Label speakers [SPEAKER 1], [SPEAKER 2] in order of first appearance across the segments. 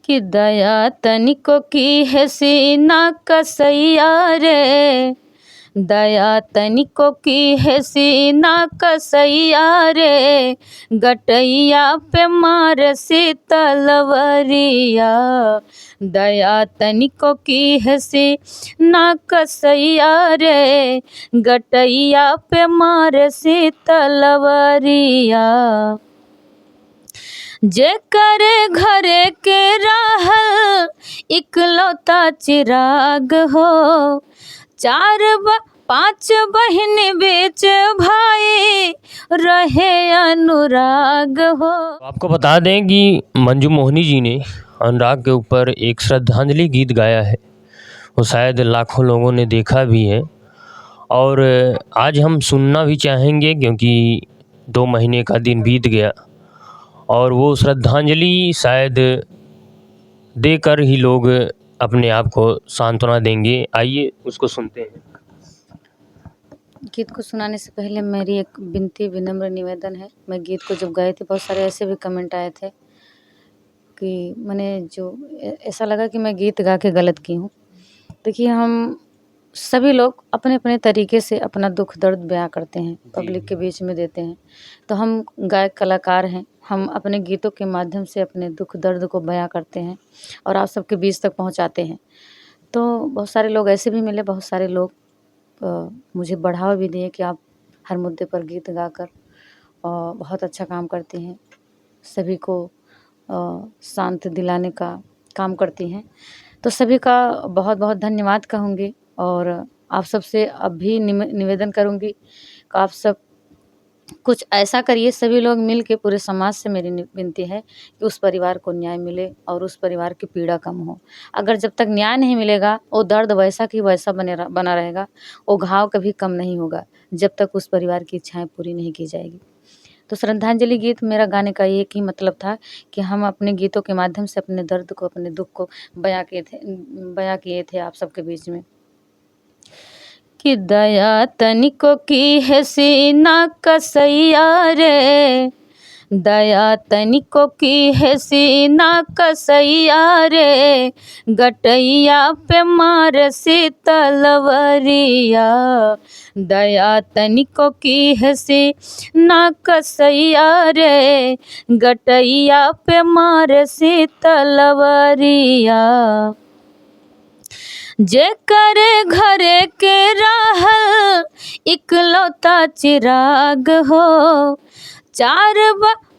[SPEAKER 1] कि दया तनिको की है सीना कसैया रे, दया तनिको की है सीना कसैया रे, गटैया पे मार सी तलवरिया। दया तनिको की है सीना कसैया रे, गटैया पे मार सी तलवरिया। जेकर घरे के रहल इकलौता चिराग हो, पांच बहन बीच भाई रहे अनुराग हो।
[SPEAKER 2] आपको बता दें कि मंजू मोहनी जी ने अनुराग के ऊपर एक श्रद्धांजलि गीत गाया है। वो शायद लाखों लोगों ने देखा भी है और आज हम सुनना भी चाहेंगे क्योंकि 2 महीने का दिन बीत गया और वो श्रद्धांजलि शायद देकर ही लोग अपने आप को सांत्वना देंगे। आइए उसको सुनते हैं।
[SPEAKER 1] गीत को सुनाने से पहले मेरी एक विनती विनम्र निवेदन है। मैं गीत को जब गाए थे बहुत सारे ऐसे भी कमेंट आए थे कि मैंने जो ऐसा लगा कि मैं गीत गा के गलत की हूँ। देखिए, हम सभी लोग अपने अपने तरीके से अपना दुख दर्द बयां करते हैं, पब्लिक के बीच में देते हैं। तो हम गायक कलाकार हैं, हम अपने गीतों के माध्यम से अपने दुख दर्द को बयां करते हैं और आप सबके बीच तक पहुंचाते हैं। तो बहुत सारे लोग ऐसे भी मिले, बहुत सारे लोग मुझे बढ़ावा भी दिए कि आप हर मुद्दे पर गीत गाकर बहुत अच्छा काम करती हैं, सभी को शांत दिलाने का काम करती हैं। तो सभी का बहुत बहुत धन्यवाद कहूँगी और आप सबसे अब भी निवेदन करूँगी कि आप सब कुछ ऐसा करिए, सभी लोग मिल के, पूरे समाज से मेरी विनती है कि उस परिवार को न्याय मिले और उस परिवार की पीड़ा कम हो। अगर जब तक न्याय नहीं मिलेगा वो दर्द वैसा की वैसा बना रहेगा, वो घाव कभी कम नहीं होगा जब तक उस परिवार की इच्छाएं पूरी नहीं की जाएगी। तो श्रद्धांजलि गीत मेरा गाने का एक ही मतलब था कि हम अपने गीतों के माध्यम से अपने दर्द को, अपने दुख को बयां किए थे आप सबके बीच में। कि दया तनिको की है सीना कसैया रे, दया तनिको की है सीना कसैया रे, गटैया पे मार सी तलवरिया। दया तनिको की है सीना कसैया रे, गटैया पे मार सी तलवरिया। जेकर घरे के रहल इकलौता चिराग हो,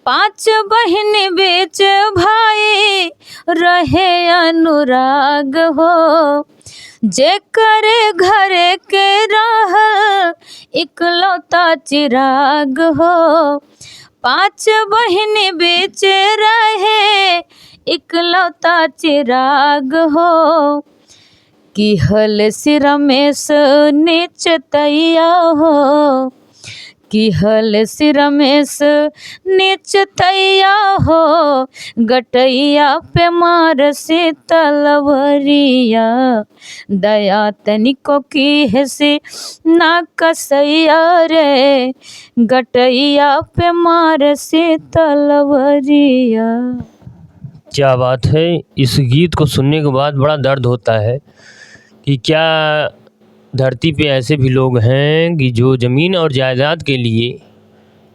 [SPEAKER 1] 5 बहन बीच भाई रहे अनुराग हो। जेकर घरे के रहल इकलौता चिराग हो, 5 बहन बीच रहे इकलौता चिराग हो। कि हल सिर में से नीच तैया हो, कि हल सिर में से नीच तैया हो, गटैया पे मार सी तलवरिया। दया तनिको की है सीना कसैया रे, गटैया पे मार सी तलवरिया।
[SPEAKER 2] क्या बात है। इस गीत को सुनने के बाद बड़ा दर्द होता है कि क्या धरती पे ऐसे भी लोग हैं कि जो ज़मीन और जायदाद के लिए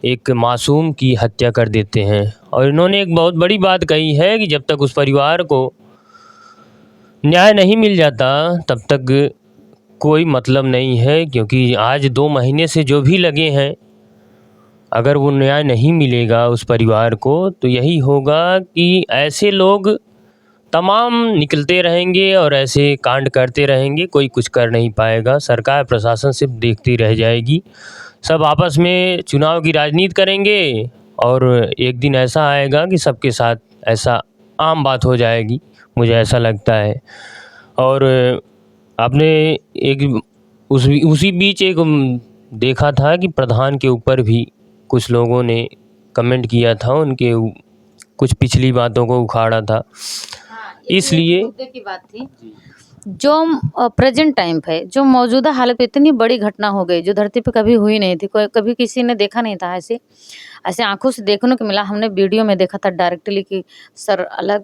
[SPEAKER 2] एक मासूम की हत्या कर देते हैं। और इन्होंने एक बहुत बड़ी बात कही है कि जब तक उस परिवार को न्याय नहीं मिल जाता तब तक कोई मतलब नहीं है, क्योंकि आज 2 महीने से जो भी लगे हैं, अगर वो न्याय नहीं मिलेगा उस परिवार को तो यही होगा कि ऐसे लोग तमाम निकलते रहेंगे और ऐसे कांड करते रहेंगे, कोई कुछ कर नहीं पाएगा। सरकार प्रशासन सिर्फ देखती रह जाएगी। सब आपस में चुनाव की राजनीति करेंगे और एक दिन ऐसा आएगा कि सबके साथ ऐसा आम बात हो जाएगी, मुझे ऐसा लगता है। और आपने एक उसी बीच एक देखा था कि प्रधान के ऊपर भी कुछ लोगों ने कमेंट किया था, उनके कुछ पिछली बातों को उखाड़ा था। इसलिए
[SPEAKER 1] मुद्दे की बात थी जो प्रेजेंट टाइम पे, जो मौजूदा हालत पे इतनी बड़ी घटना हो गई जो धरती पे कभी हुई नहीं थी, कभी किसी ने देखा नहीं था। ऐसे आंखों से देखने को मिला। हमने वीडियो में देखा था डायरेक्टली कि सर अलग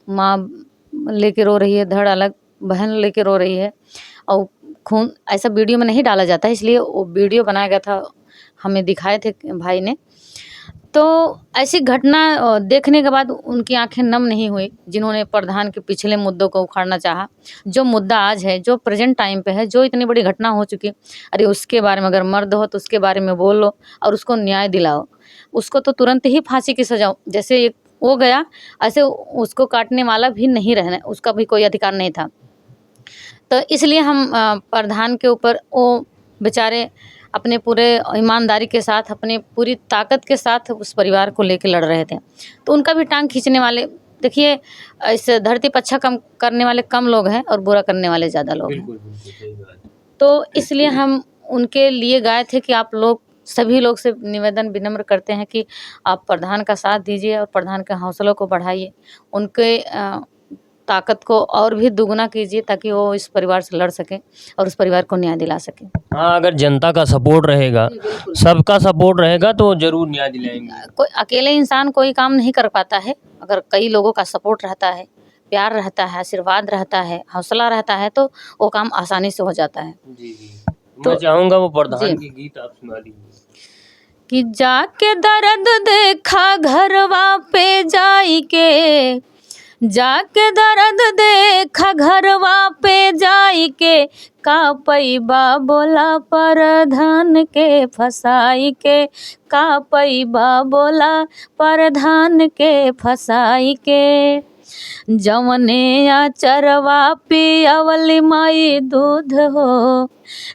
[SPEAKER 1] माँ लेके रो रही है, धड़ अलग बहन लेके रो रही है और खून ऐसा वीडियो में नहीं डाला जाता है, इसलिए वो वीडियो बनाया गया था, हमें दिखाए थे भाई ने। तो ऐसी घटना देखने के बाद उनकी आँखें नम नहीं हुई, जिन्होंने प्रधान के पिछले मुद्दों को उखाड़ना चाहा। जो मुद्दा आज है, जो प्रेज़ेंट टाइम पे है, जो इतनी बड़ी घटना हो चुकी, अरे उसके बारे में अगर मर्द हो तो उसके बारे में बोलो और उसको न्याय दिलाओ। उसको तो तुरंत ही फांसी की सज़ा, जैसे एक वो गया, ऐसे उसको काटने वाला भी नहीं रहना, उसका भी कोई अधिकार नहीं था। तो इसलिए हम प्रधान के ऊपर, वो बेचारे अपने पूरे ईमानदारी के साथ, अपनी पूरी ताकत के साथ उस परिवार को लेके लड़ रहे थे। तो उनका भी टांग खींचने वाले, देखिए इस धरती पर अच्छा कम करने वाले कम लोग हैं और बुरा करने वाले ज़्यादा लोग हैं।
[SPEAKER 2] बिल्कुल, बिल्कुल, सही बात है।
[SPEAKER 1] तो इसलिए हम उनके लिए गाए थे कि आप लोग सभी लोग से निवेदन विनम्र करते हैं कि आप प्रधान का साथ दीजिए और प्रधान के हौसलों को बढ़ाइए। उनके ताकत को और भी दुगुना कीजिए ताकि वो इस परिवार से लड़ सकें और उस परिवार को न्याय दिला सकें।
[SPEAKER 2] हाँ, अगर जनता का सपोर्ट रहेगा,
[SPEAKER 1] जी, बिल्कुल।
[SPEAKER 2] सबका सपोर्ट रहेगा तो ज़रूर न्याय दिलाएँगे।
[SPEAKER 1] कोई अकेले इंसान कोई काम नहीं कर पाता है, अगर कई लोगों का सपोर्ट रहता है, प्यार रहता है, आशीर्वाद रहता है, हौसला रहता है, तो वो काम आसानी से हो जाता है।
[SPEAKER 2] जी, जी।
[SPEAKER 1] तो
[SPEAKER 2] मैं चाहूँगा वो प्रधान
[SPEAKER 1] जी।
[SPEAKER 2] के गीत आप सुना दीजिए।
[SPEAKER 1] कि जाके दर्द देखा घरवा पे जाई के, जाके दर्द देखा घरवा पे जाई के, का पैबा बोला प्रधान के फसाई के, का पैबा बोला प्रधान के फसाई के। जवने आचरवा पियवली माई दूध हो,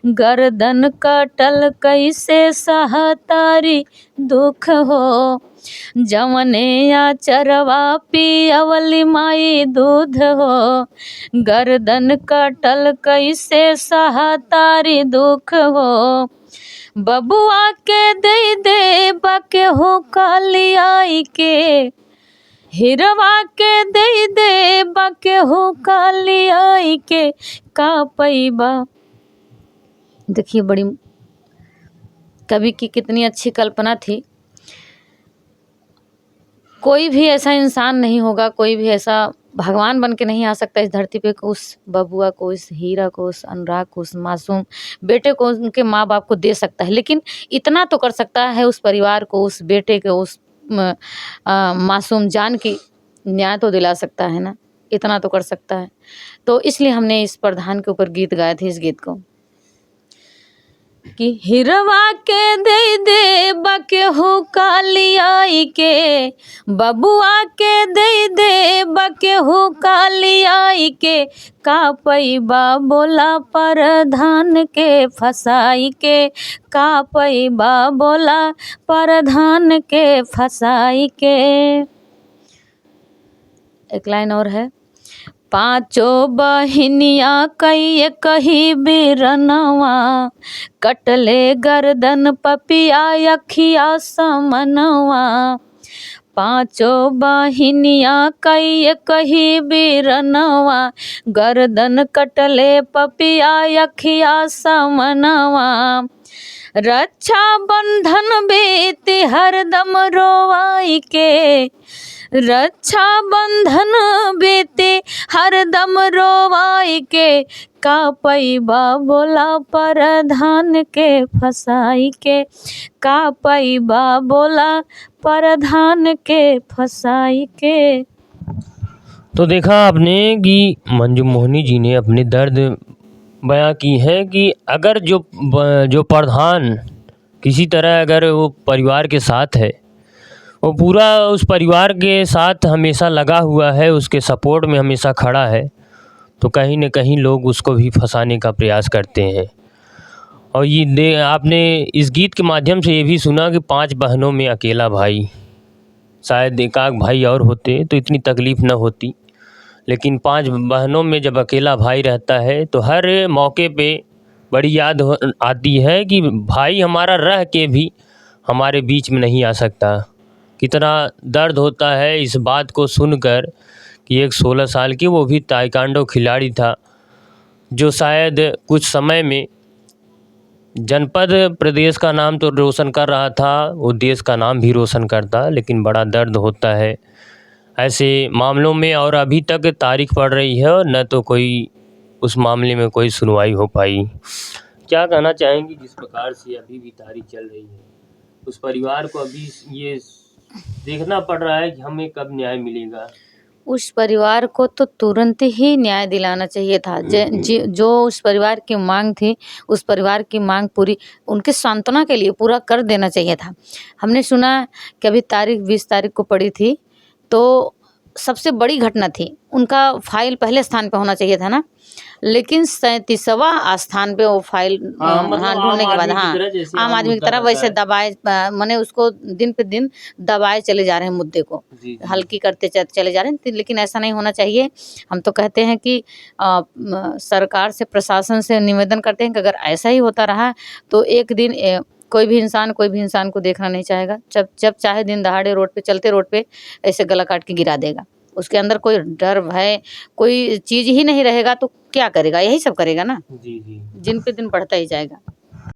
[SPEAKER 1] गर्दन कटल कैसे सहतारी दुख हो। जवने आचरवा पियवली माई दूध हो, गर्दन कटल कैसे सहतारी दुख हो। बबुआ के दे दे बके हो कालियाई के, हिरवा के दे दे बके हो कालियाई के, का पैबा। देखिए बड़ी कवि की कितनी अच्छी कल्पना थी। कोई भी ऐसा इंसान नहीं होगा, कोई भी ऐसा भगवान बन के नहीं आ सकता इस धरती पे, उस बबुआ को, इस हीरा को, उस अनुराग को, उस मासूम बेटे को उनके माँ बाप को दे सकता है, लेकिन इतना तो कर सकता है उस परिवार को, उस बेटे को, उस मासूम जान की न्याय तो दिला सकता है ना, इतना तो कर सकता है। तो इसलिए हमने इस प्रधान के ऊपर गीत गाए थे, इस गीत को कि हिरवा के दे दे बके हो कालियाई के, बबुआ के दे दे बके हो कालियाई के, का पैबा बोला प्रधान के फसाई के, का पैबा बोला प्रधान के फसाई के। एक लाइन और है, पाँचों बहिनिया कई कही बिरनवा, कटले गर्दन पपिया अखिया समनवा। पाँचों बहिनिया कई कही बिरनवा, गर्दन कटले पपिया अखिया समनवा। रक्षा बंधन बेती हरदम रोवाई के, रक्षा बंधन बेते हरदम रोवाई के, का पैबा बोला प्रधान के फसाई के, का पैबा बोला प्रधान के फसाई के।
[SPEAKER 2] तो देखा आपने कि मंजू मोहनी जी ने अपने दर्द बयां की है कि अगर जो प्रधान किसी तरह अगर वो परिवार के साथ है, वो पूरा उस परिवार के साथ हमेशा लगा हुआ है, उसके सपोर्ट में हमेशा खड़ा है, तो कहीं न कहीं लोग उसको भी फंसाने का प्रयास करते हैं। और ये आपने इस गीत के माध्यम से ये भी सुना कि 5 बहनों में अकेला भाई, शायद एकाक भाई और होते तो इतनी तकलीफ़ न होती, लेकिन 5 बहनों में जब अकेला भाई रहता है तो हर मौके पे बड़ी याद आती है कि भाई हमारा रह के भी हमारे बीच में नहीं आ सकता। कितना दर्द होता है इस बात को सुनकर कि एक 16 साल की, वो भी ताइक्वांडो खिलाड़ी था, जो शायद कुछ समय में जनपद प्रदेश का नाम तो रोशन कर रहा था, वो देश का नाम भी रोशन करता, लेकिन बड़ा दर्द होता है ऐसे मामलों में और अभी तक तारीख पड़ रही है और न तो कोई उस मामले में कोई सुनवाई हो पाई। क्या कहना चाहेंगी जिस प्रकार से अभी भी तारीख चल रही है, उस परिवार को अभी ये देखना पड़ रहा है कि हमें कब न्याय मिलेगा?
[SPEAKER 1] उस परिवार को तो तुरंत ही न्याय दिलाना चाहिए था। जो उस परिवार की मांग थी, उस परिवार की मांग पूरी उनके सांत्वना के लिए पूरा कर देना चाहिए था। हमने सुना कि अभी तारीख 20 तारीख को पड़ी थी, तो सबसे बड़ी घटना थी, उनका फाइल पहले स्थान पे होना चाहिए था ना, लेकिन 37वां स्थान पे वो फाइल
[SPEAKER 2] मतलब
[SPEAKER 1] ढूँढने के बाद आम आदमी की तरह वैसे
[SPEAKER 2] है।
[SPEAKER 1] दबाए माने उसको दिन पे दिन दबाए चले जा रहे हैं मुद्दे को, हल्की करते चले जा रहे हैं, लेकिन ऐसा नहीं होना चाहिए। हम तो कहते हैं कि सरकार से, प्रशासन से निवेदन करते हैं कि अगर ऐसा ही होता रहा तो एक दिन कोई भी इंसान को देखना नहीं चाहेगा। जब चाहे दिन दहाड़े चलते रोड पे ऐसे गला काट के गिरा देगा। उसके अंदर कोई डर, भय, कोई चीज़ ही नहीं रहेगा तो क्या करेगा? यही सब करेगा ना।
[SPEAKER 2] जी, जी।
[SPEAKER 1] दिन पे दिन बढ़ता ही जाएगा।